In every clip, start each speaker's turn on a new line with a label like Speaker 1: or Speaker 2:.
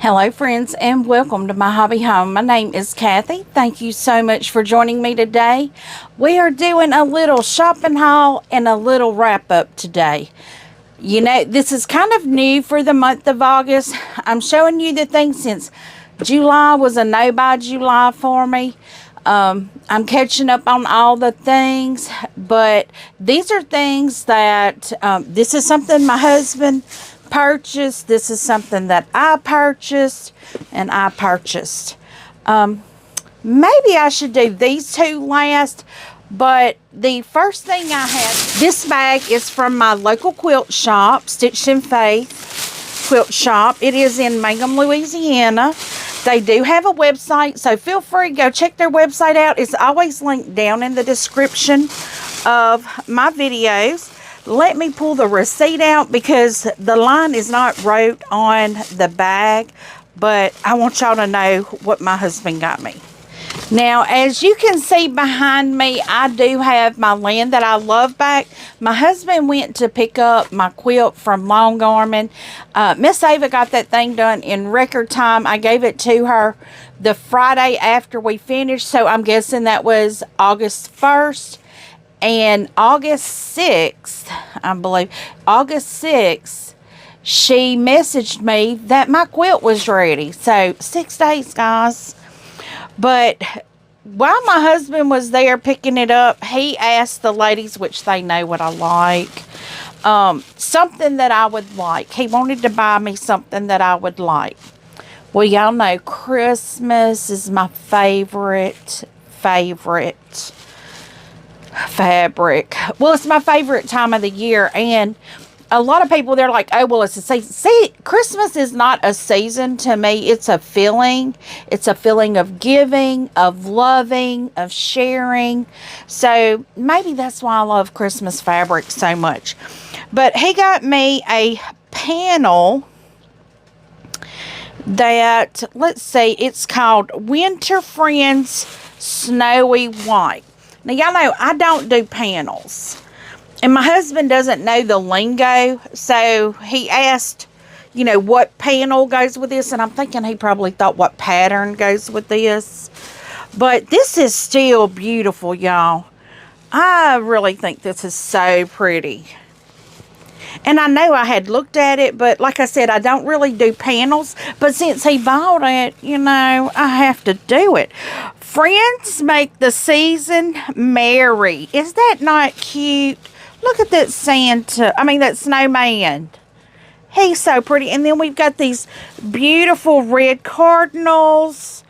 Speaker 1: Hello friends and welcome to My Hobby Home. My name is Cathy. Thank you so much for joining me today. We are doing a little shopping haul and a little wrap up today. You know, this is kind of new for the month of August. I'm showing you the things since July was a no-buy July for me. I'm catching up on all the things, but these are things that, this is something my husband purchased. This is something that I purchased, and I purchased. Maybe I should do these two last, but the first thing I have, this bag is from my local quilt shop, Stitched in Faith Quilt Shop. It is in Mangham, Louisiana. They do have a website, so feel free to go check their website out. It's always linked down in the description of my videos. Let me pull the receipt out because the line is not wrote on the bag, but I want y'all to know what my husband got me. Now, as you can see behind me, I do have my Land That I Love back. My husband went to pick up my quilt from Long Armin. Miss Ava got that thing done in record time. I gave it to her the Friday after we finished, so I'm guessing that was August 1st. And August 6th, I believe, August 6th, she messaged me that my quilt was ready. So, 6 days, guys. But while my husband was there picking it up, he asked the ladies, which they know what I like, something that I would like. He wanted to buy me something that I would like. Well, y'all know Christmas is my favorite fabric. Well, it's my favorite time of the year, and a lot of people, they're like, oh, well, it's a season. See, Christmas is not a season to me. It's a feeling. It's a feeling of giving, of loving, of sharing. So maybe that's why I love Christmas fabric so much. But he got me a panel that, let's see, it's called Winter Friends Snowy White. Now, y'all know I don't do panels. And my husband doesn't know the lingo, so he asked, you know, what panel goes with this. And I'm thinking he probably thought what pattern goes with this. But this is still beautiful, y'all. I really think this is so pretty. And I know I had looked at it, but like I said, I don't really do panels. But since he bought it, you know, I have to do it. Friends make the season merry. Is that not cute? Look at that that snowman. He's so pretty. And then we've got these beautiful red cardinals.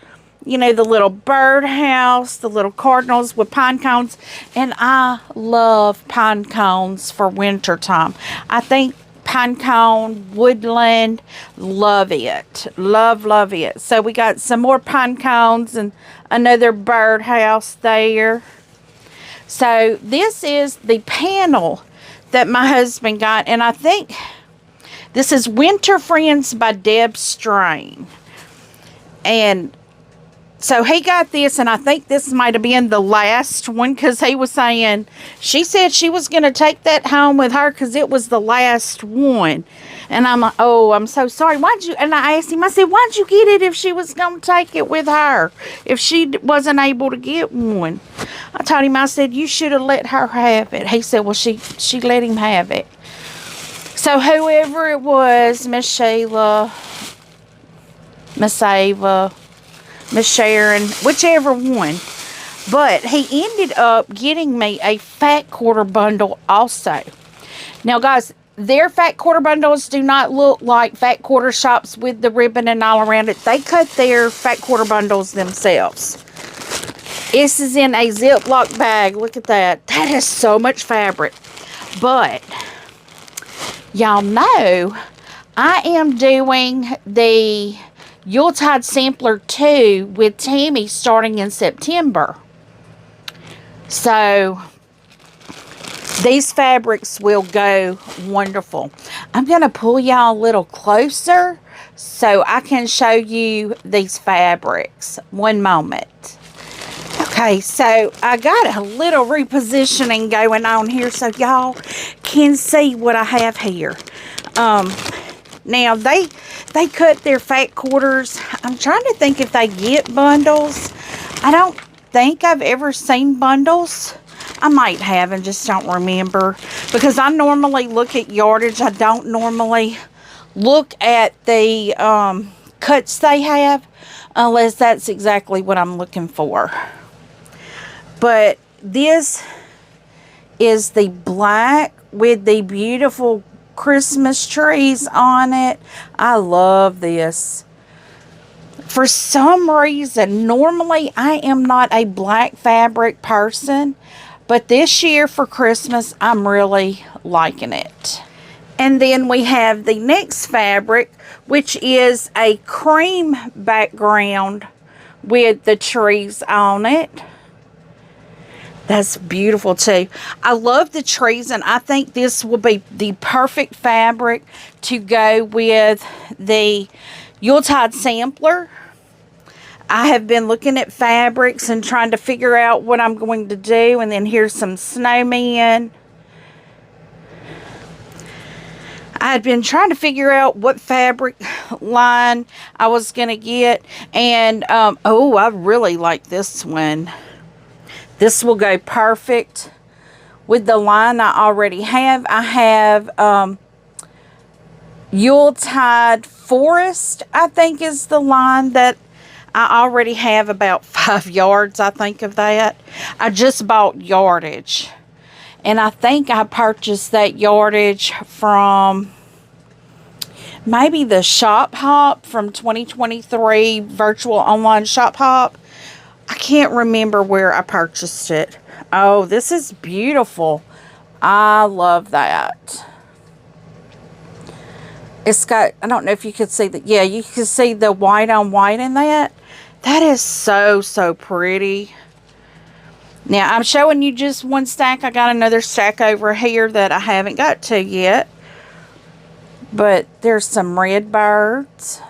Speaker 1: You know, the little birdhouse, the little cardinals with pine cones. And I love pine cones for winter time. I think pine cone, woodland, love it. Love it. So we got some more pine cones and another birdhouse there. So this is the panel that my husband got. And I think this is Winter Friends by Deb Strain. And so he got this, and I think this might have been the last one, because he was saying, she said she was going to take that home with her because it was the last one. And I'm like, oh, I'm so sorry. And I asked him, I said, why'd you get it if she was going to take it with her? If she wasn't able to get one? I told him, I said, you should have let her have it. He said, well, she let him have it. So whoever it was, Miss Sheila, Miss Ava, Miss Sharon, whichever one. But he ended up getting me a fat quarter bundle also. Now, guys, their fat quarter bundles do not look like fat quarter shops with the ribbon and all around it. They cut their fat quarter bundles themselves. This is in a Ziploc bag. Look at that. That is so much fabric. But y'all know I am doing the Yuletide Sampler 2 with Tammy starting in September. So these fabrics will go wonderful. I'm going to pull y'all a little closer so I can show you these fabrics. One moment. Okay, so I got a little repositioning going on here so y'all can see what I have here. Now, they cut their fat quarters. I'm trying to think if they get bundles. I don't think I've ever seen bundles. I might have and just don't remember. Because I normally look at yardage. I don't normally look at the cuts they have. Unless that's exactly what I'm looking for. But this is the black with the beautiful Christmas trees on it. I love this. For some reason, normally I am not a black fabric person, but this year for Christmas, I'm really liking it. And then we have the next fabric, which is a cream background with the trees on it. That's beautiful too. I love the trees, and I think this will be the perfect fabric to go with the Yuletide sampler. I have been looking at fabrics and trying to figure out what I'm going to do. And then here's some snowmen. I had been trying to figure out what fabric line I was going to get. And, oh, I really like this one. This will go perfect with the line I already have. I have Yuletide Forest, I think is the line that I already have about 5 yards, I think, of that. I just bought yardage. And I think I purchased that yardage from maybe the Shop Hop from 2023 virtual online Shop Hop. I can't remember where I purchased it. Oh, this is beautiful. I love that. It's got, I don't know if you could see that. Yeah, you can see the white on white in that. That is so, so pretty. Now, I'm showing you just one stack. I got another stack over here that I haven't got to yet. But there's some red birds.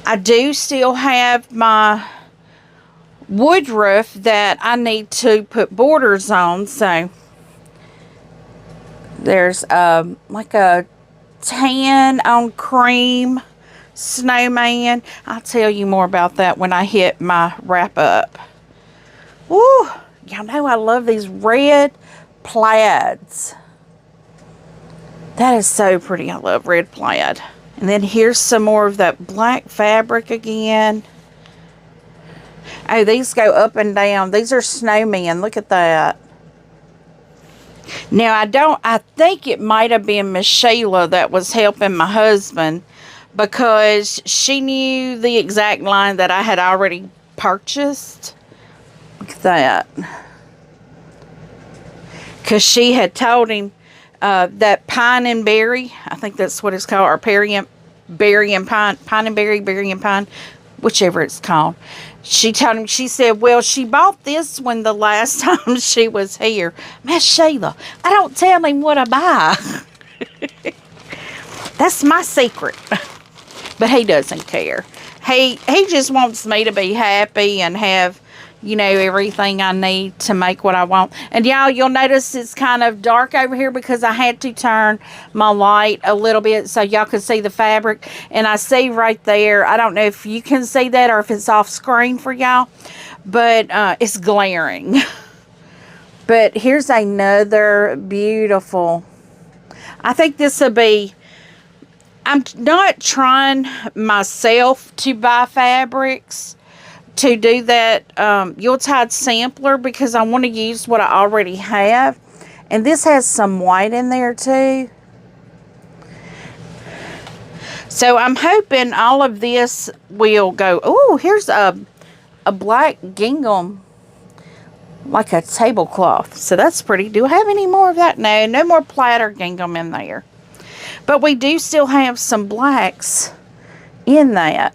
Speaker 1: I do still have my woodruff that I need to put borders on. So there's like a tan on cream snowman. I'll tell you more about that when I hit my wrap up. Woo! Y'all know I love these red plaids. That is so pretty. I love red plaid. And then here's some more of that black fabric again. Oh, these go up and down. These are snowmen. Look at that. Now, I think it might have been Miss Sheila that was helping my husband because she knew the exact line that I had already purchased. Look at that. Because she had told him that pine and berry, I think that's what it's called, or berry and pine and berry and pine, whichever it's called. She told him, she said, well, she bought this one the last time she was here. Miss Sheila, I don't tell him what I buy. That's my secret. But he doesn't care. He just wants me to be happy and have, you know, everything I need to make what I want. And y'all, you'll notice it's kind of dark over here because I had to turn my light a little bit so y'all can see the fabric. And I see right there, I don't know if you can see that or if it's off screen for y'all, but it's glaring. But here's another beautiful, I think this will be, I'm not trying myself to buy fabrics to do that Yuletide sampler because I want to use what I already have. And this has some white in there too. So I'm hoping all of this will go. Oh, here's a black gingham, like a tablecloth. So that's pretty. Do I have any more of that? No, no more plaid or gingham in there. But we do still have some blacks in that.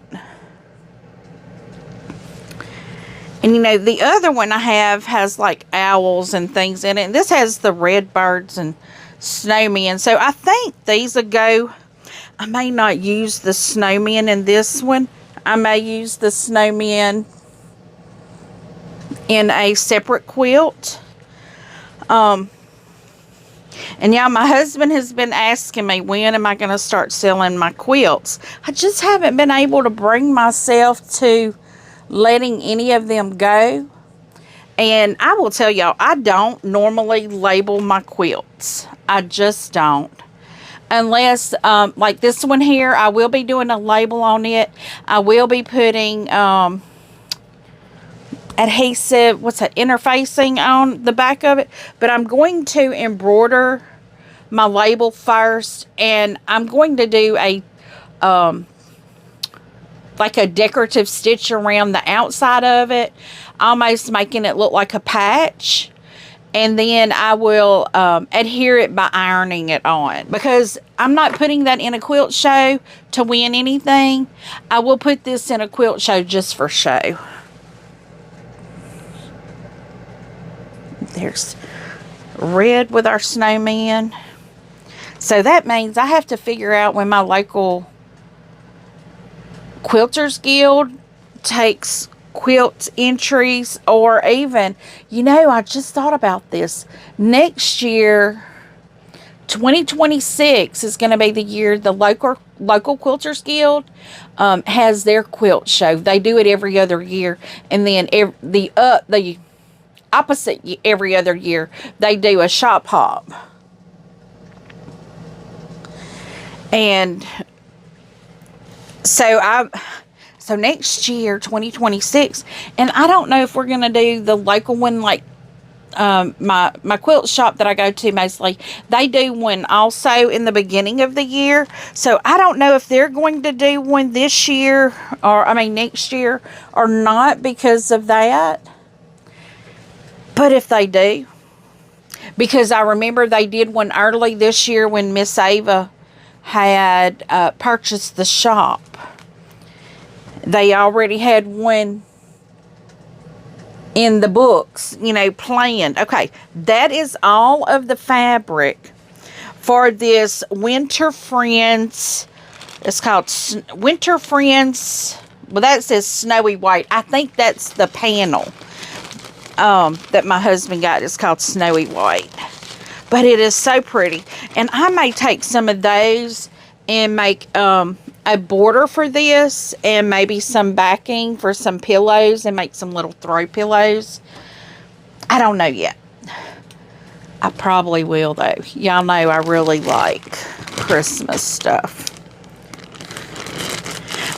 Speaker 1: And, you know, the other one I have has, like, owls and things in it. And this has the red birds and snowmen. So, I think these will go. I may not use the snowmen in this one. I may use the snowmen in a separate quilt. And yeah, my husband has been asking me, when am I going to start selling my quilts? I just haven't been able to bring myself to letting any of them go. And I will tell y'all, I don't normally label my quilts. I just don't. Unless, like this one here, I will be doing a label on it. I will be putting adhesive, interfacing on the back of it. But I'm going to embroider my label first. And I'm going to do a, like a decorative stitch around the outside of it. Almost making it look like a patch. And then I will adhere it by ironing it on. Because I'm not putting that in a quilt show to win anything. I will put this in a quilt show just for show. There's red with our snowman. So that means I have to figure out when my local Quilters Guild takes quilt entries, or even, you know, I just thought about this. Next year, 2026 is going to be the year the local Quilters Guild has their quilt show. They do it every other year, and then the opposite every other year they do a shop hop. And so next year, 2026, and I don't know if we're going to do the local one, like my quilt shop that I go to mostly, they do one also in the beginning of the year. So I don't know if they're going to do one this year, next year or not because of that. But if they do, because I remember they did one early this year when Miss Ava had purchased the shop. They already had one in the books, you know, planned. Okay, that is all of the fabric for this Winter Friends. It's called Winter Friends. Well, that says Snowy White. I think that's the panel that my husband got. It's called Snowy White. But it is so pretty. And I may take some of those and make a border for this, and maybe some backing for some pillows, and make some little throw pillows. I don't know yet. I probably will, though. Y'all know I really like Christmas stuff.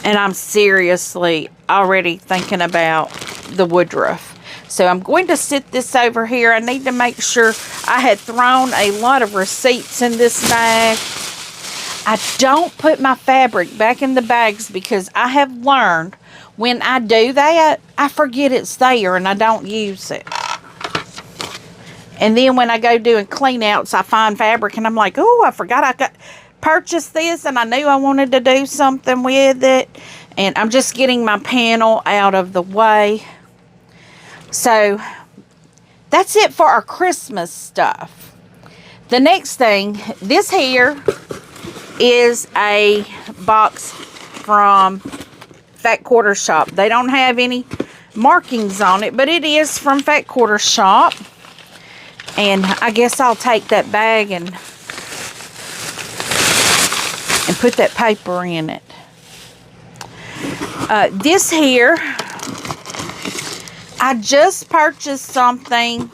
Speaker 1: And I'm seriously already thinking about the woodruff. So I'm going to sit this over here. I need to make sure I had thrown a lot of receipts in this bag. I don't put my fabric back in the bags because I have learned when I do that, I forget it's there and I don't use it. And then when I go doing clean outs, I find fabric and I'm like, oh, I forgot I purchased this and I knew I wanted to do something with it. And I'm just getting my panel out of the way. So that's it for our Christmas stuff. The next thing, this here is a box from Fat Quarter Shop. They don't have any markings on it, but it is from Fat Quarter Shop. And I guess I'll take that bag and put that paper in it. This here, I just purchased something,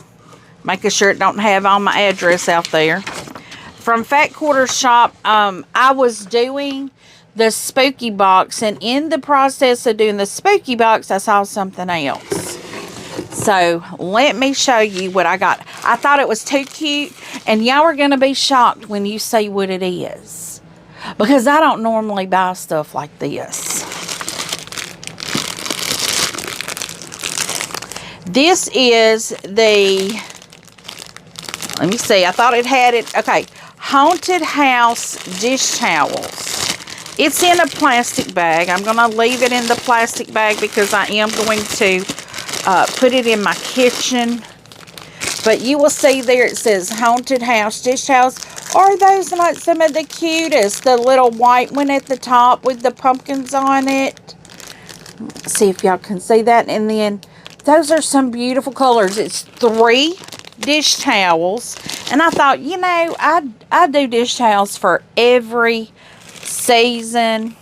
Speaker 1: making sure it don't have all my address out there, from Fat Quarter Shop. I was doing the spooky box, and in the process of doing the spooky box, I saw something else. So let me show you what I got. I thought it was too cute, and y'all are going to be shocked when you see what it is, because I don't normally buy stuff like this. This is the, let me see, I thought it had it, okay, Haunted House dish towels. It's in a plastic bag. I'm going to leave it in the plastic bag because I am going to put it in my kitchen. But you will see there it says Haunted House dish towels. Are those not some of the cutest? The little white one at the top with the pumpkins on it. Let's see if y'all can see that. And then those are some beautiful colors. It's 3 dish towels. And I thought, you know, I do dish towels for every season.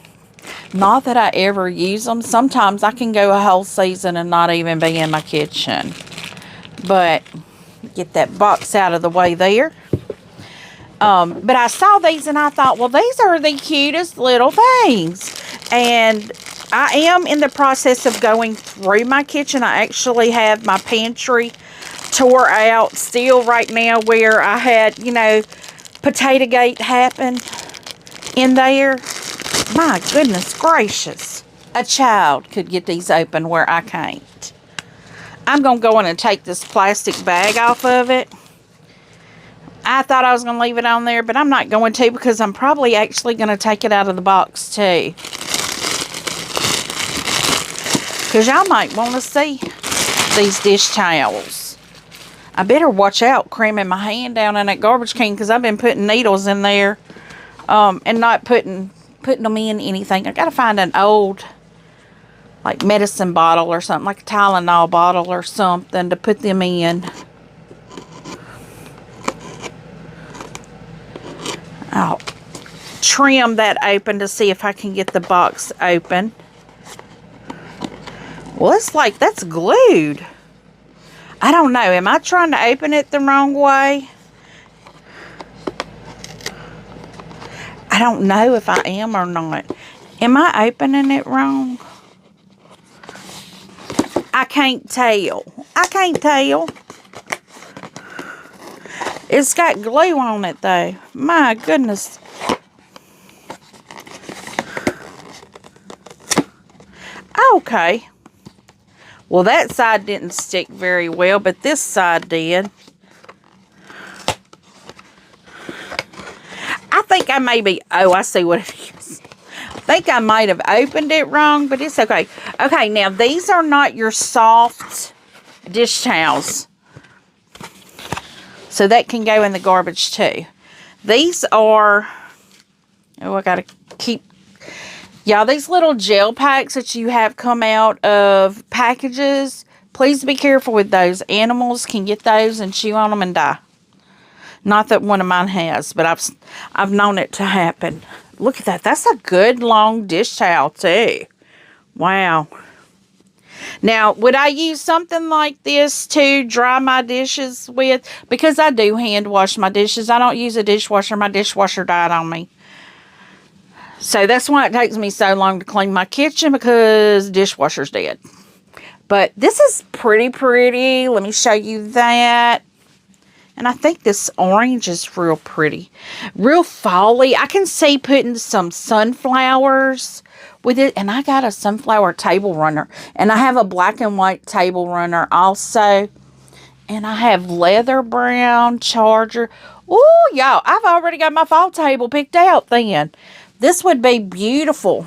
Speaker 1: Not that I ever use them. Sometimes I can go a whole season and not even be in my kitchen. But get that box out of the way there. But I saw these and I thought, well, these are the cutest little things. And I am in the process of going through my kitchen. I actually have my pantry tore out still right now, where I had, you know, Potato Gate happen in there. My goodness gracious. A child could get these open where I can't. I'm going to go in and take this plastic bag off of it. I thought I was going to leave it on there, but I'm not going to, because I'm probably actually going to take it out of the box too. Because y'all might want to see these dish towels. I better watch out cramming my hand down in that garbage can, because I've been putting needles in there and not putting them in anything. I got to find an old, like, medicine bottle or something, like a Tylenol bottle or something to put them in. I'll trim that open to see if I can get the box open. Well, it's like that's glued. I don't know. Am I trying to open it the wrong way? I don't know if I am or not. Am I opening it wrong? I can't tell. I can't tell. It's got glue on it, though. My goodness. Okay. Well, that side didn't stick very well, but this side did. I think I maybe... Oh, I see what it is. I think I might have opened it wrong, but it's okay. Okay, now, these are not your soft dish towels. So that can go in the garbage too. These are, oh, I gotta keep, y'all, these little gel packs that you have come out of packages. Please be careful with those. Animals can get those and chew on them and die. Not that one of mine has, but I've known it to happen. Look at that. That's a good long dish towel too. Wow. Now, would I use something like this to dry my dishes with? Because I do hand wash my dishes. I don't use a dishwasher. My dishwasher died on me. So that's why it takes me so long to clean my kitchen, because the dishwasher's dead. But this is pretty pretty. Let me show you that. And I think this orange is real pretty. Real fall-y. I can see putting some sunflowers with it. And I got a sunflower table runner. And I have a black and white table runner also. And I have leather brown charger. Oh, y'all, I've already got my fall table picked out then. This would be beautiful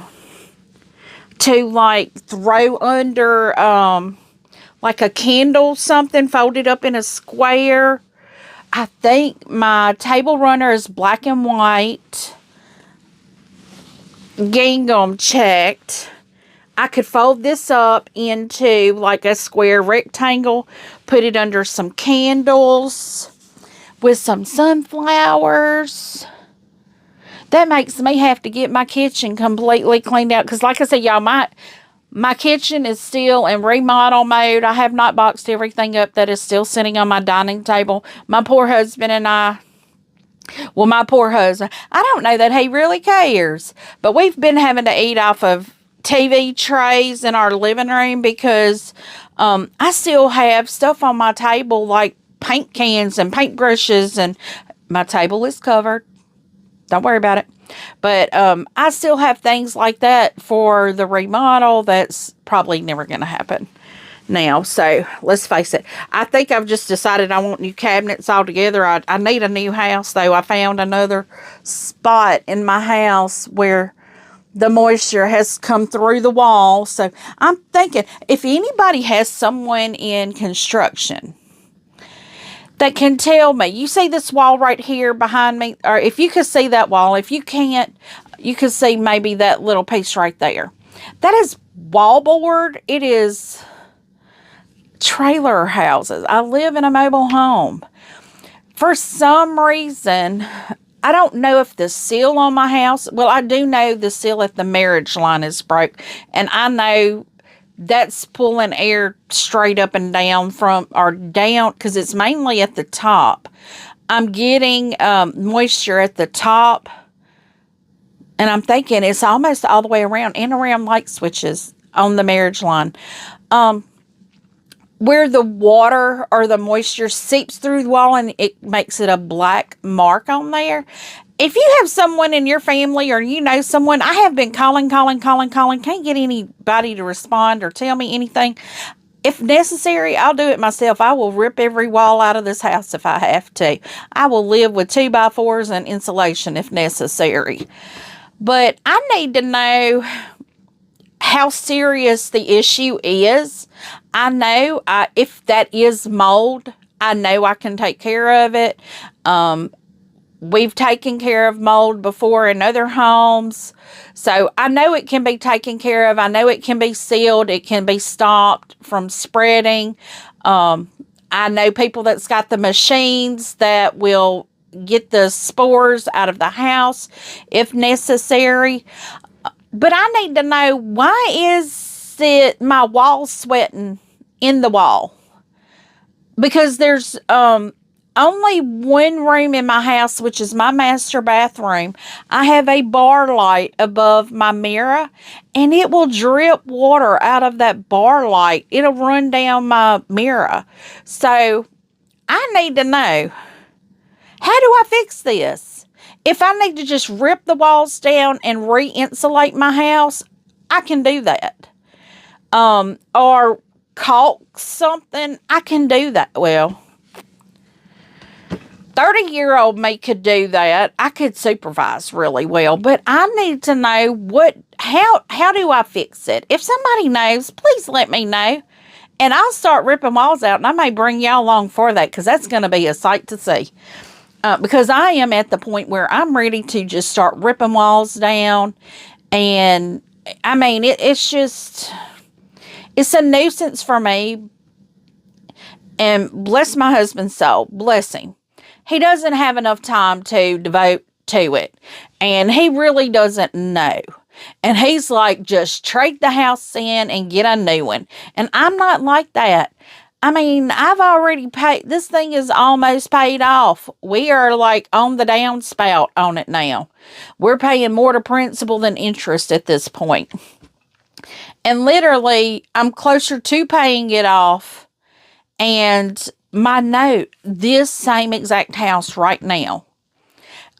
Speaker 1: to, like, throw under, like a candle, something folded up in a square. I think my table runner is black and white. Gingham checked. I could fold this up into like a square rectangle. Put it under some candles with some sunflowers. That makes me have to get my kitchen completely cleaned out. Because like I said, y'all, my kitchen is still in remodel mode. I have not boxed everything up that is still sitting on my dining table. My poor husband and I, well, my poor husband, I don't know that he really cares. But we've been having to eat off of TV trays in our living room because I still have stuff on my table like paint cans and paintbrushes. And my table is covered. Don't worry about it. But I still have things like that for the remodel that's probably never going to happen now. So let's face it. I think I've just decided I want new cabinets altogether. I need a new house, though. I found another spot in my house where the moisture has come through the wall. So I'm thinking, if anybody has someone in construction that can tell me, you see this wall right here behind me, or if you could see that wall, if you can't, you could see maybe that little piece right there. That is wallboard. It is trailer houses. I live in a mobile home. For some reason, I don't know if the seal on my house, well, I do know the seal at the marriage line is broke, and I know that's pulling air straight up and down or down, because it's mainly at the top. I'm getting moisture at the top, and I'm thinking it's almost all the way around and around light switches on the marriage line. Where the water or the moisture seeps through the wall and it makes it a black mark on there. If you have someone in your family or you know someone, I have been calling, can't get anybody to respond or tell me anything. If necessary, I'll do it myself. I will rip every wall out of this house if I have to. I will live with 2x4s and insulation if necessary. But I need to know how serious the issue is. I know if that is mold, I know I can take care of it. We've taken care of mold before in other homes. So I know it can be taken care of. I know it can be sealed. It can be stopped from spreading. I know people that's got the machines that will get the spores out of the house if necessary. But I need to know, why is it my wall sweating in the wall? Because there's only one room in my house, which is my master bathroom. I have a bar light above my mirror, and it will drip water out of that bar light. It'll run down my mirror. So I need to know, how do I fix this? If I need to just rip the walls down and re-insulate my house, I can do that. Or caulk something, I can do that. Well, 30-year-old me could do that. I could supervise really well, but I need to know how do I fix it? If somebody knows, please let me know. And I'll start ripping walls out, and I may bring y'all along for that, because that's going to be a sight to see. Because I am at the point where I'm ready to just start ripping walls down. And I mean, it's a nuisance for me. And bless my husband's soul, bless him. He doesn't have enough time to devote to it. And he really doesn't know. And he's like, just trade the house in and get a new one. And I'm not like that. I mean, I've already paid. This thing is almost paid off. We are like on the downspout on it now. We're paying more to principal than interest at this point. And literally, I'm closer to paying it off. And my note, this same exact house right now.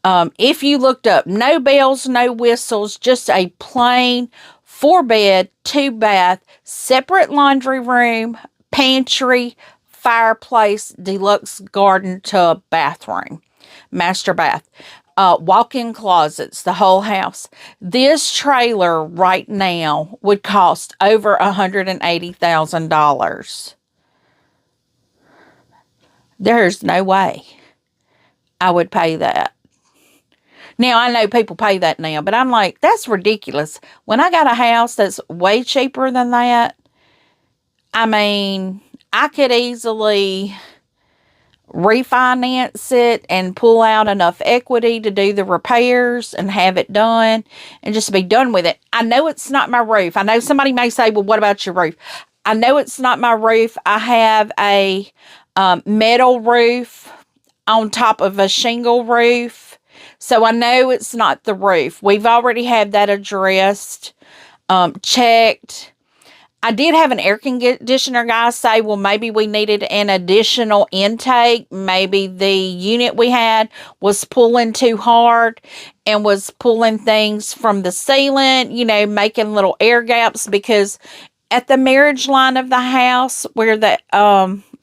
Speaker 1: If you looked up, no bells, no whistles, just a plain 4-bed, 2-bath, separate laundry room, pantry, fireplace, deluxe garden tub, bathroom, master bath, walk-in closets, the whole house. This trailer right now would cost over $180,000. There's no way I would pay that. Now, I know people pay that now, but I'm like, that's ridiculous. When I got a house that's way cheaper than that, I mean, I could easily refinance it and pull out enough equity to do the repairs and have it done and just be done with it. I know it's not my roof. I know somebody may say, well, what about your roof? I know it's not my roof. I have a metal roof on top of a shingle roof. So I know it's not the roof. We've already had that addressed, checked. I did have an air conditioner guy say, well, maybe we needed an additional intake. Maybe the unit we had was pulling too hard and was pulling things from the ceiling, making little air gaps, because at the marriage line of the house where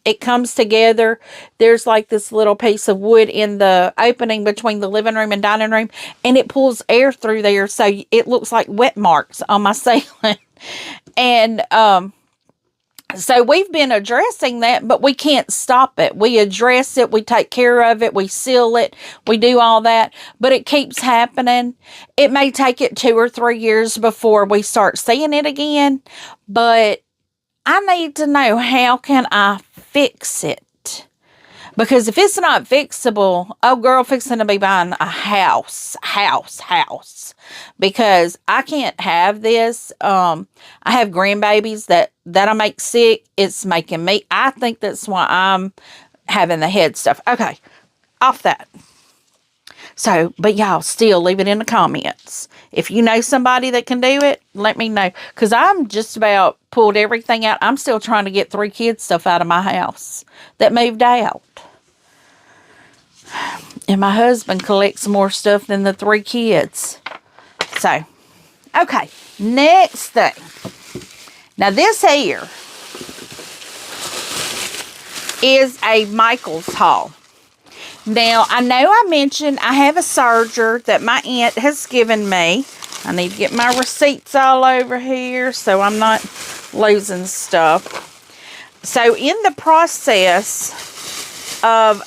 Speaker 1: it comes together, there's like this little piece of wood in the opening between the living room and dining room, and it pulls air through there, so it looks like wet marks on my ceiling. And so we've been addressing that, but we can't stop it. We address it, we take care of it, we seal it, we do all that, but it keeps happening. It may take it 2 or 3 years before we start seeing it again, but I need to know, how can I fix it? Because if it's not fixable, oh girl, fixing to be buying a house. Because I can't have this. I have grandbabies that I make sick. It's making me, I think that's why I'm having the head stuff. Okay, off that. So, but y'all still leave it in the comments. If you know somebody that can do it, let me know. Because I'm just about pulled everything out. I'm still trying to get 3 kids' stuff out of my house that moved out. And my husband collects more stuff than the 3 kids. So, okay. Next thing. Now, this here is a Michael's haul. Now, I know I mentioned I have a serger that my aunt has given me. I need to get my receipts all over here so I'm not losing stuff. So, in the process of,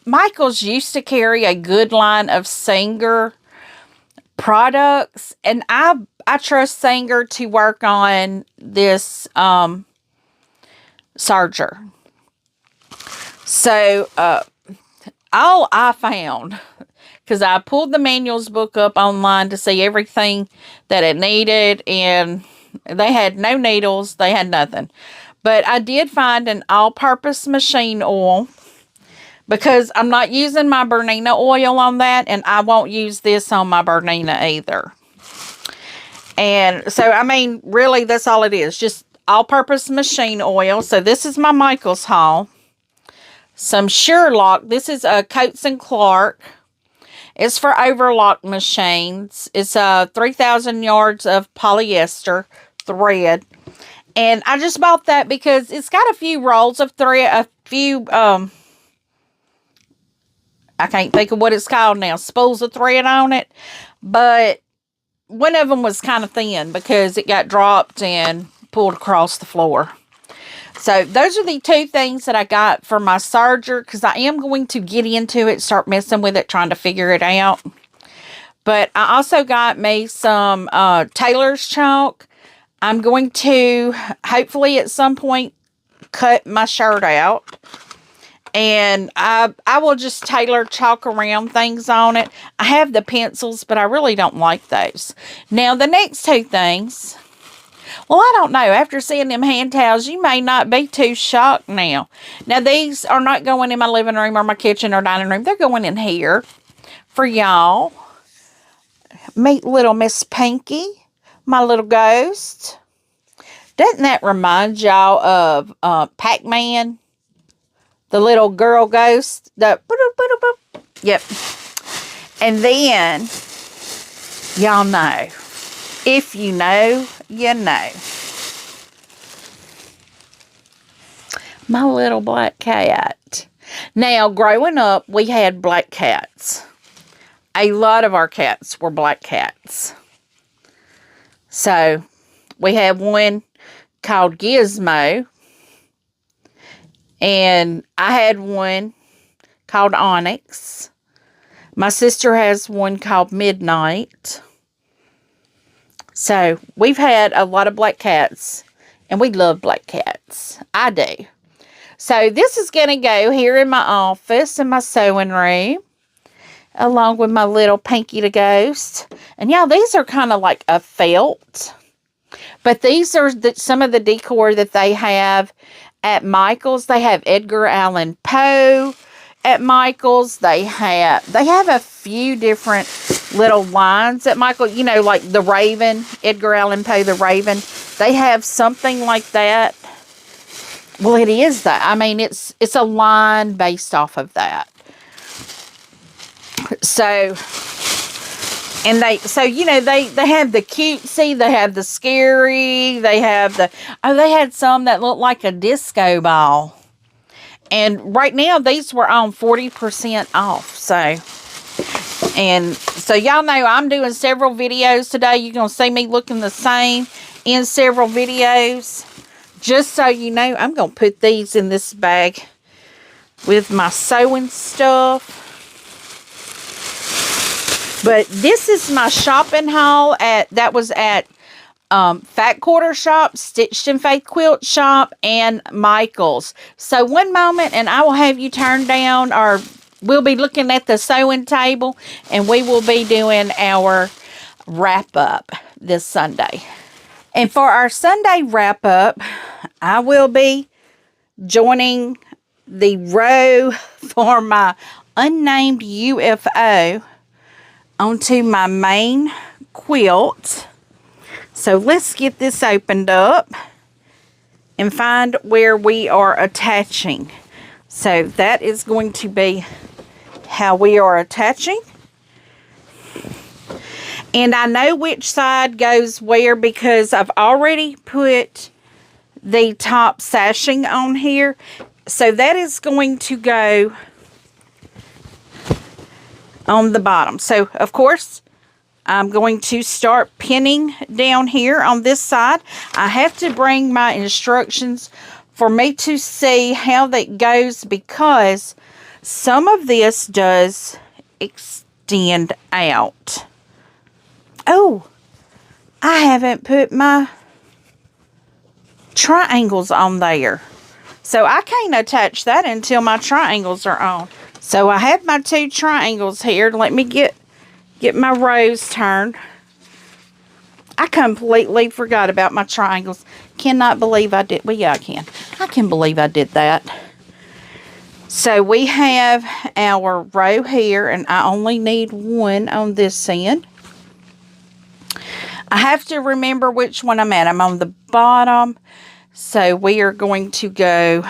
Speaker 1: Michael's used to carry a good line of Singer products, and I trust Singer to work on this serger. So, all I found, because I pulled the manuals book up online to see everything that it needed, and they had no needles, they had nothing. But I did find an all-purpose machine oil, because I'm not using my Bernina oil on that, and I won't use this on my Bernina either. And so, I mean, really, that's all it is, just all-purpose machine oil. So, this is my Michael's haul. Some Sherlock. This is a Coates & Clark. It's for overlock machines. It's 3,000 yards of polyester thread. And I just bought that because it's got a few rolls of thread, a few, I can't think of what it's called now, spools of thread on it. But one of them was kind of thin because it got dropped and pulled across the floor. So, those are the 2 things that I got for my serger, because I am going to get into it, start messing with it, trying to figure it out. But I also got me some tailor's chalk. I'm going to, hopefully at some point, cut my shirt out. And I will just tailor chalk around things on it. I have the pencils, but I really don't like those. Now, the next 2 things... Well, I don't know. After seeing them hand towels, you may not be too shocked now. Now, these are not going in my living room or my kitchen or dining room. They're going in here for y'all. Meet little Miss Pinky, my little ghost. Doesn't that remind y'all of Pac-Man? The little girl ghost. Yep. And then, y'all know. If you know, you know. My little black cat. Now, growing up, we had black cats. A lot of our cats were black cats. So, we had one called Gizmo. And I had one called Onyx. My sister has one called Midnight. So, we've had a lot of black cats, and we love black cats. I do. So, this is going to go here in my office, in my sewing room, along with my little Pinky the Ghost. And, y'all, these are kind of like a felt. But these are some of the decor that they have at Michael's. They have Edgar Allan Poe at Michael's. They have a few different little lines at Michael, you know, like the Raven, Edgar Allan Poe, the Raven. They have something like that. Well, it is that. I mean, it's a line based off of that. So, and you know, they have the cutesy, they have the scary, they have they had some that looked like a disco ball. And right now, these were on 40% off. So y'all know I'm doing several videos today. You're going to see me looking the same in several videos. Just so you know, I'm going to put these in this bag with my sewing stuff. But this is my shopping haul that was at Fat Quarter Shop, Stitched in Faith Quilt Shop, and Michael's. So one moment and I will have you turn down, or we'll be looking at the sewing table, and we will be doing our wrap up this Sunday. And for our Sunday wrap up, I will be joining the row for my unnamed UFO onto my main quilt. So let's get this opened up and find where we are attaching. So that is going to be how we are attaching. And I know which side goes where because I've already put the top sashing on here. So that is going to go on the bottom. So of course, I'm going to start pinning down here on this side. I have to bring my instructions for me to see how that goes because some of this does extend out. Oh, I haven't put my triangles on there. So I can't attach that until my triangles are on. So I have my 2 triangles here. Let me get my rows turned. I completely forgot about my triangles. Cannot believe I did. Well, yeah, I can. I can believe I did that. So we have our row here, and I only need 1 on this end. I have to remember which one I'm at. I'm on the bottom. So we are going to go.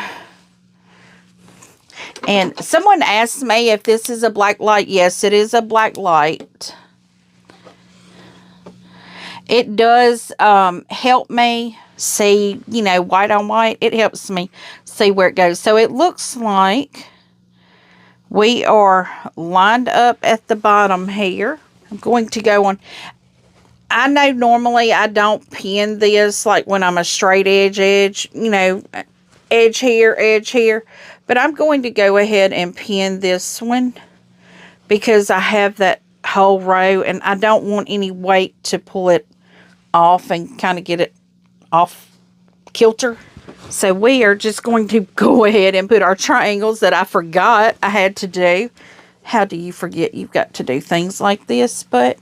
Speaker 1: And someone asked me if this is a black light. Yes, it is a black light. It does help me see, you know, white on white. It helps me see where it goes. So it looks like we are lined up at the bottom here. I'm going to go on. I know normally I don't pin this like when I'm a straight edge, you know, edge here. But I'm going to go ahead and pin this one because I have that whole row and I don't want any weight to pull it off and kind of get it off kilter. So we are just going to go ahead and put our triangles that I forgot I had to do. How do you forget you've got to do things like this? But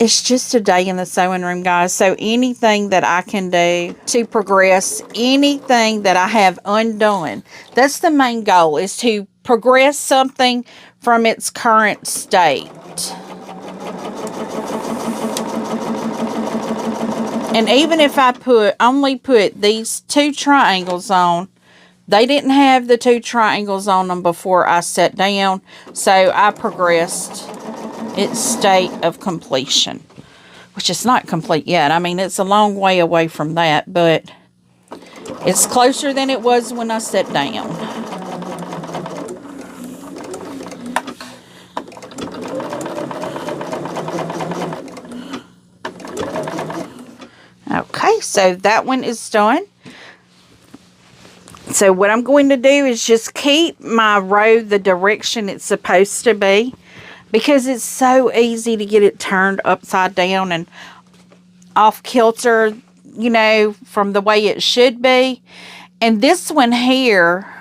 Speaker 1: it's just a day in the sewing room, guys. So anything that I can do to progress, anything that I have undone, that's the main goal, is to progress something from its current state. And even if I only put these 2 triangles on, they didn't have the 2 triangles on them before I sat down. So I progressed its state of completion, which is not complete yet. I mean, it's a long way away from that, but it's closer than it was when I sat down. Okay, so that one is done. So what I'm going to do is just keep my row the direction it's supposed to be, because it's so easy to get it turned upside down and off kilter, you know, from the way it should be. And this one here,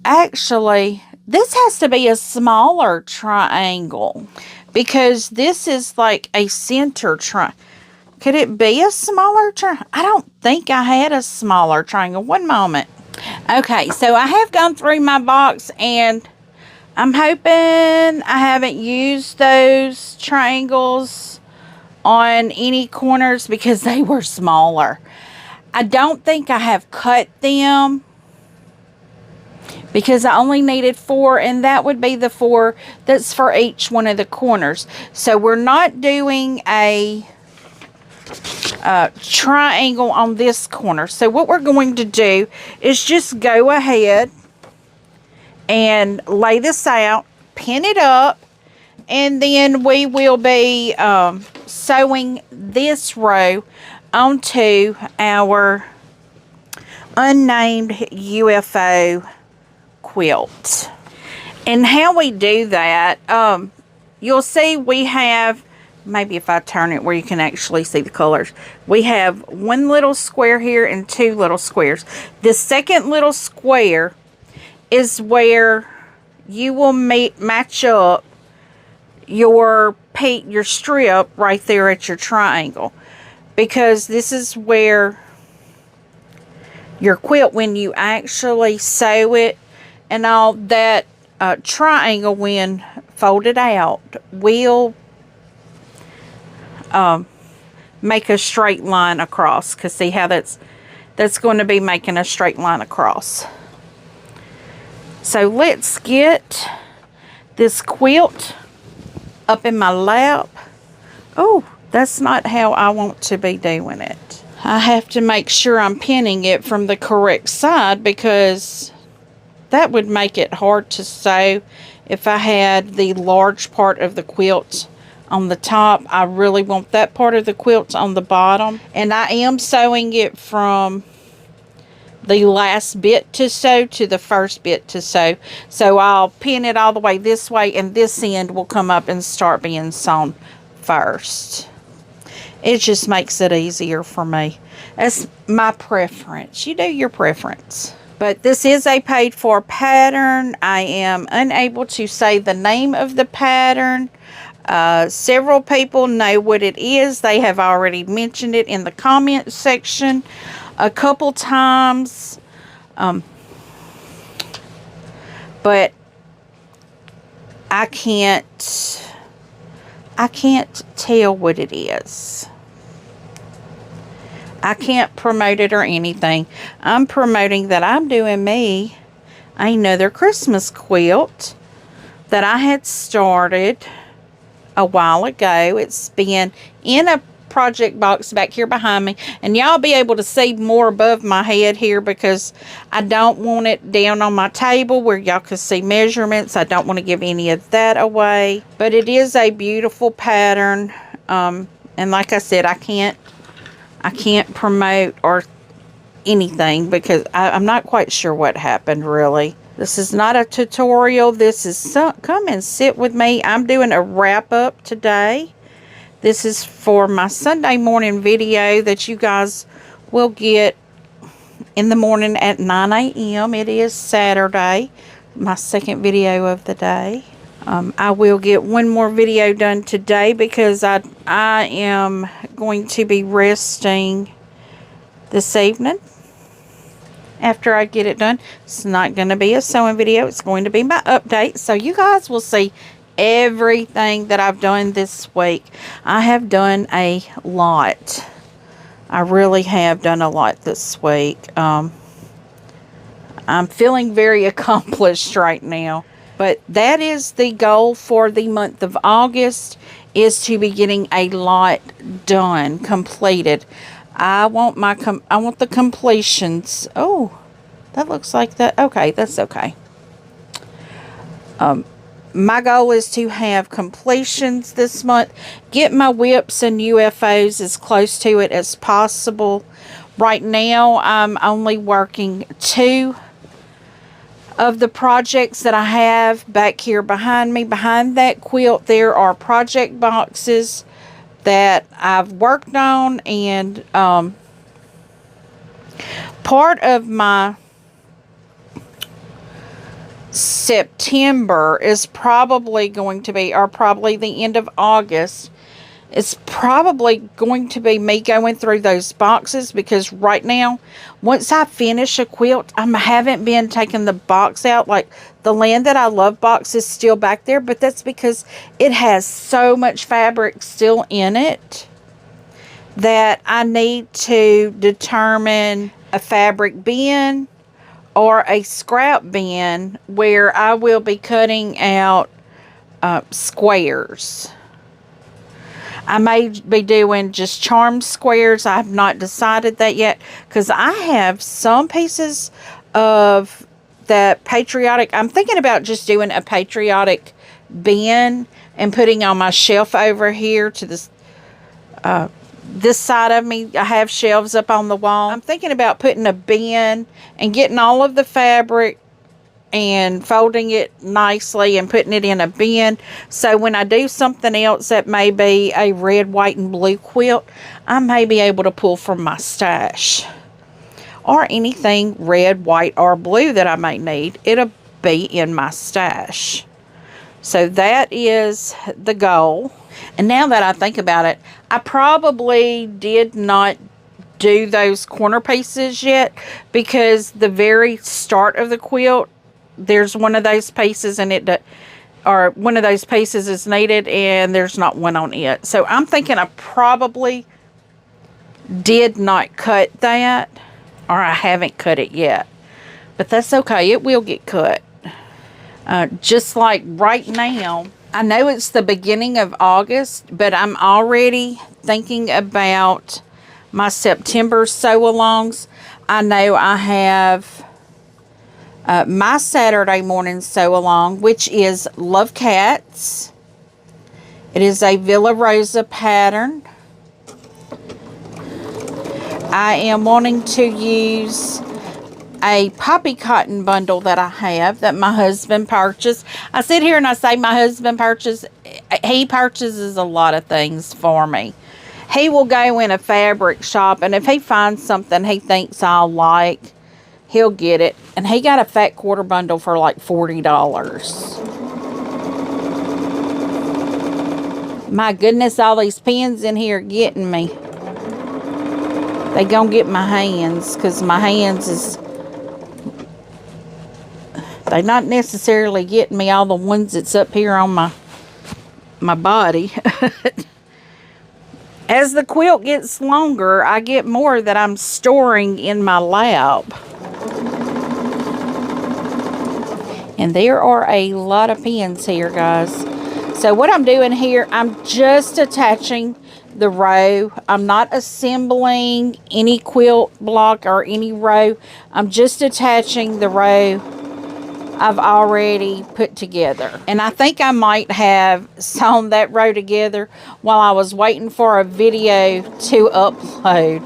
Speaker 1: actually, this has to be a smaller triangle because this is like a center triangle. Could it be a smaller triangle? I don't think I had a smaller triangle. One moment. Okay, so I have gone through my box and I'm hoping I haven't used those triangles on any corners because they were smaller. I don't think I have cut them because I only needed 4, and that would be the 4 that's for each one of the corners. So we're not doing a triangle on this corner. So what we're going to do is just go ahead and lay this out, pin it up, and then we will be sewing this row onto our unnamed UFO quilt. And how we do that, you'll see we have maybe if I turn it where you can actually see the colors. We have one little square here and two little squares. The second little square is where you will match up your strip right there at your triangle, because this is where your quilt, when you actually sew it and all that, triangle, when folded out, will make a straight line across. Because see how that's going to be making a straight line across. So let's get this quilt up in my lap. Oh, that's not how I want to be doing it. I have to make sure I'm pinning it from the correct side, because that would make it hard to sew if I had the large part of the quilt on the top. I really want that part of the quilt on the bottom. And I am sewing it from the last bit to sew to the first bit to sew. So I'll pin it all the way this way, and this end will come up and start being sewn first. It just makes it easier for me. That's my preference. You do your preference. But this is a paid for pattern. I am unable to say the name of the pattern. Several people know what it is. They have already mentioned it in the comment section a couple times. But I can't tell what it is. I can't promote it or anything. I'm promoting that I'm doing me another Christmas quilt that I had started a while ago. It's been in a project box back here behind me, and y'all be able to see more above my head here, because I don't want it down on my table where y'all can see measurements. I don't want to give any of that away, but it is a beautiful pattern. And like I said, I can't promote or anything, because I'm not quite sure what happened really. This is not a tutorial. This is come and sit with me. I'm doing a wrap up today. This is for my Sunday morning video that you guys will get in the morning at 9 a.m. It is Saturday, my second video of the day. I will get one more video done today, because I am going to be resting this evening after I get it done. It's not going to be a sewing video. It's going to be my update. So you guys will see everything that I've done this week. I have done a lot. I really have done a lot this week. I'm feeling very accomplished right now. But that is the goal for the month of August, is to be getting a lot done, completed. I want the completions. Oh, that looks like that. Okay, that's okay. My goal is to have completions this month. Get my whips and UFOs as close to it as possible. Right now, I'm only working 2 of the projects that I have back here behind me. Behind that quilt, there are project boxes that I've worked on, and part of my September is probably going to be, or probably the end of August, it's probably going to be me going through those boxes, because right now, once I finish a quilt, I haven't been taking the box out. Like the Land That I Love box is still back there, but that's because it has so much fabric still in it that I need to determine a fabric bin or a scrap bin where I will be cutting out squares. I may be doing just charm squares. I have not decided that yet, because I have some pieces of that patriotic. I'm thinking about just doing a patriotic bin and putting on my shelf over here to this side of me. I have shelves up on the wall. I'm thinking about putting a bin and getting all of the fabric and folding it nicely and putting it in a bin. So when I do something else that may be a red, white, and blue quilt, I may be able to pull from my stash. Or anything red, white, or blue that I may need, it'll be in my stash. So that is the goal. And now that I think about it, I probably did not do those corner pieces yet, because the very start of the quilt, there's one of those pieces and or one of those pieces is needed and there's not one on it. So I'm thinking I probably did not cut that, or I haven't cut it yet, but that's okay. It will get cut. Just like right now, I know it's the beginning of August, but I'm already thinking about my September sew-alongs. I know I have my Saturday morning sew-along, which is Love Cats. It is a Villa Rosa pattern. I am wanting to use a poppy cotton bundle that I have that my husband purchased. I sit here and I say my husband purchased. He purchases a lot of things for me. He will go in a fabric shop, and if he finds something he thinks I'll like, he'll get it. And he got a fat quarter bundle for like $40. My goodness, all these pins in here are getting me. They gonna get my hands, because my hands is... They're not necessarily getting me all the ones that's up here on my body. As the quilt gets longer, I get more that I'm storing in my lab. And there are a lot of pins here, guys. So what I'm doing here, I'm just attaching the row. I'm not assembling any quilt block or any row. I'm just attaching the row I've already put together. And I think I might have sewn that row together while I was waiting for a video to upload.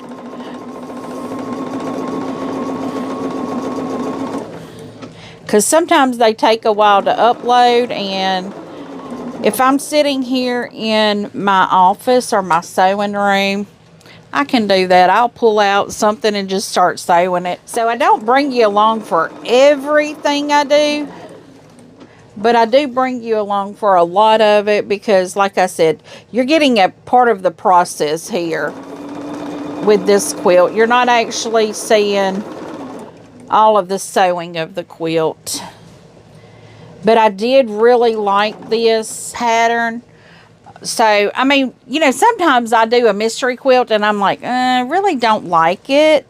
Speaker 1: Because sometimes they take a while to upload, and if I'm sitting here in my office or my sewing room, I can do that. I'll pull out something and just start sewing it. So I don't bring you along for everything I do, but I do bring you along for a lot of it, because like I said, you're getting a part of the process here with this quilt. You're not actually seeing all of the sewing of the quilt. But I did really like this pattern. So, I mean, you know, sometimes I do a mystery quilt and I'm like, I really don't like it.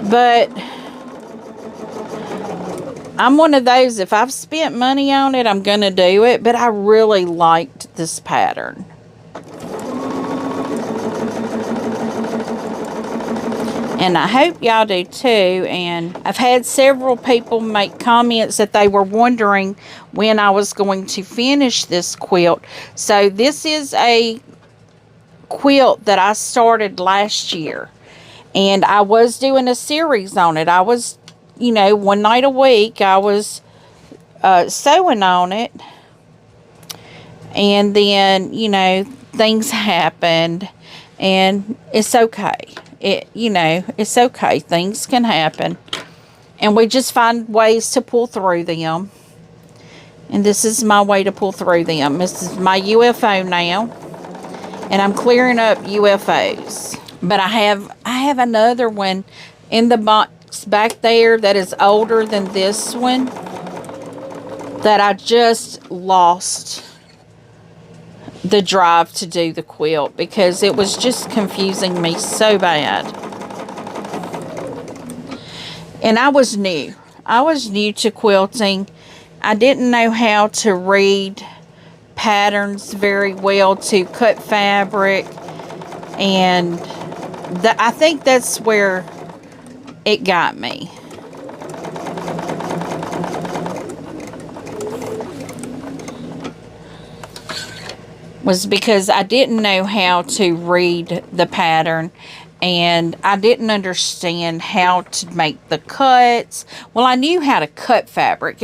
Speaker 1: But I'm one of those, if I've spent money on it, I'm going to do it. But I really liked this pattern. And I hope y'all do too. And I've had several people make comments that they were wondering when I was going to finish this quilt. So this is a quilt that I started last year. And I was doing a series on it. I was, you know, one night a week I was sewing on it. And then, you know, things happened. And it's okay. You know, it's okay. Things can happen. And we just find ways to pull through them. And this is my way to pull through them. This is my UFO now. And I'm clearing up UFOs. But I have another one in the box back there that is older than this one, that I just lost the drive to do the quilt, because it was just confusing me so bad. And I was new. I was new to quilting. I didn't know how to read patterns very well, to cut fabric, and I think that's where it got me. Was because I didn't know how to read the pattern, and I didn't understand how to make the cuts. Well, I knew how to cut fabric.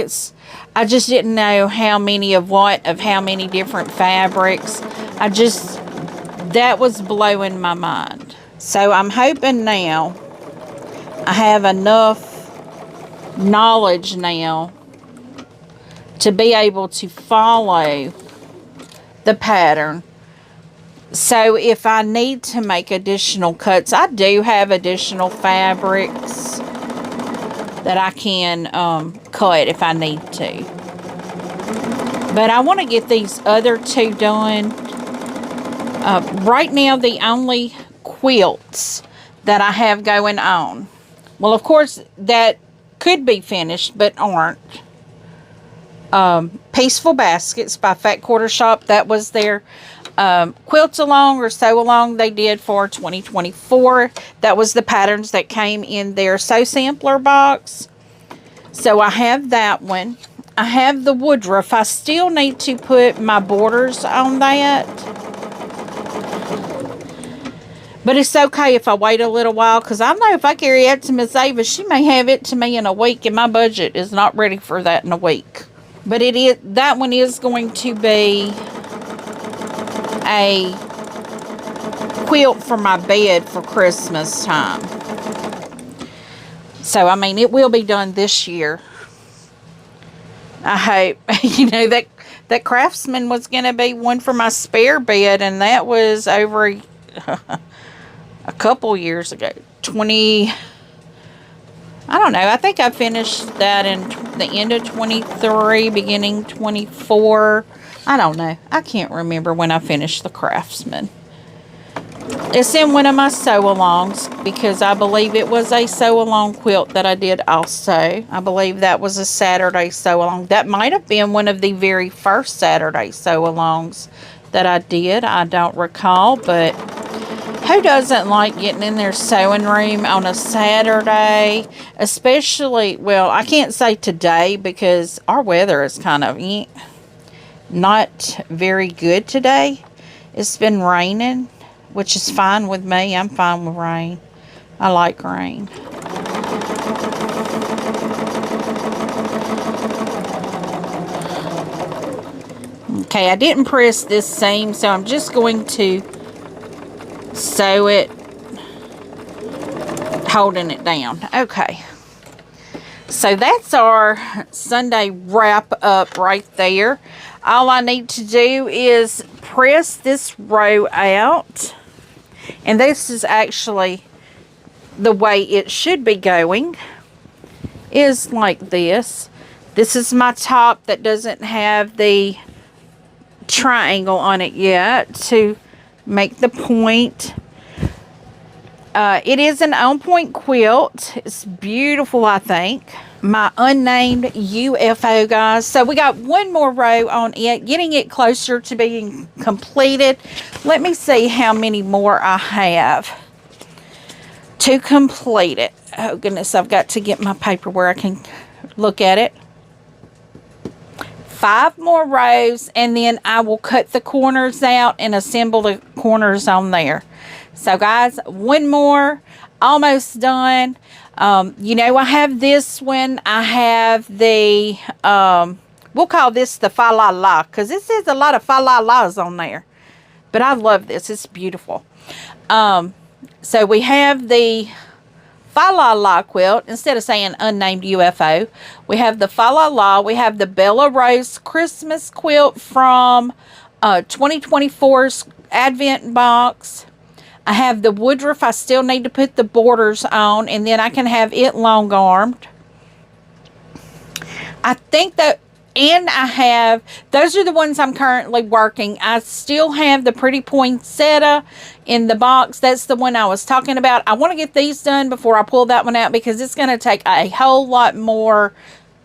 Speaker 1: I just didn't know how many of how many different fabrics. That was blowing my mind. So I'm hoping now I have enough knowledge now to be able to follow the pattern. So if I need to make additional cuts, I do have additional fabrics that I can cut if I need to. But I want to get these other two done. Right now, the only quilts that I have going on, well, of course, that could be finished, but aren't. Peaceful Baskets by Fat Quarter Shop. That was their Quilt Along or Sew Along they did for 2024. That was the patterns that came in their Sew Sampler box. So I have that one. I have the Woodruff. I still need to put my borders on that. But it's okay if I wait a little while, because I know if I carry it to Miss Ava, she may have it to me in a week, and my budget is not ready for that in a week. But that one is going to be a quilt for my bed for Christmas time. So, I mean, it will be done this year. I hope. You know, that Craftsman was going to be one for my spare bed, and that was over a couple years ago. I don't know. I think I finished that in the end of 23, beginning 24. I don't know. I can't remember when I finished the Craftsman. It's in one of my sew-alongs, because I believe it was a sew-along quilt that I did also. I believe that was a Saturday sew-along. That might have been one of the very first Saturday sew-alongs that I did. I don't recall, but who doesn't like getting in their sewing room on a Saturday? Especially, well, I can't say today because our weather is kind of not very good today. It's been raining, which is fine with me. I'm fine with rain. I like rain. Okay, I didn't press this seam, so I'm just going to sew it, holding it down. Okay, so that's our Sunday wrap up right there. All I need to do is press this row out, and this is actually the way it should be going, is like this. This is my top that doesn't have the triangle on it yet to make the point. It is an on-point quilt. It's beautiful, I think. My unnamed UFO, guys. So we got one more row on it, getting it closer to being completed. Let me see how many more I have to complete it. Oh goodness, I've got to get my paper where I can look at it. 5 more rows, and then I will cut the corners out and assemble the corners on there. So guys, one more, almost done. You know, I have this one. I have the, we'll call this the fa la la, because this is a lot of fa la las on there. But I love this. It's beautiful. So we have the fa la la quilt. Instead of saying unnamed UFO, we have the fa la la. We have the Bella Rose Christmas quilt from 2024's Advent box. I have the Woodruff. I still need to put the borders on, and then I can have it long armed. I think that, and I have, those are the ones I'm currently working. I still have the Pretty Poinsettia in the box. That's the one I was talking about. I want to get these done before I pull that one out, because it's going to take a whole lot more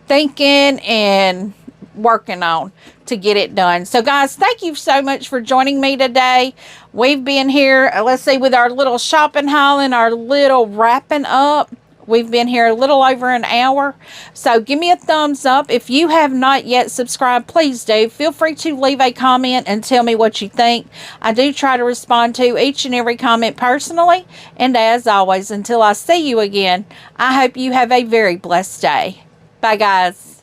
Speaker 1: thinking and working on to get it done. So guys, thank you so much for joining me today. We've been here, let's see, with our little shopping haul and our little wrapping up. We've been here a little over an hour. So give me a thumbs up. If you have not yet subscribed, please do. Feel free to leave a comment and tell me what you think. I do try to respond to each and every comment personally. And as always, until I see you again, I hope you have a very blessed day. Bye, guys.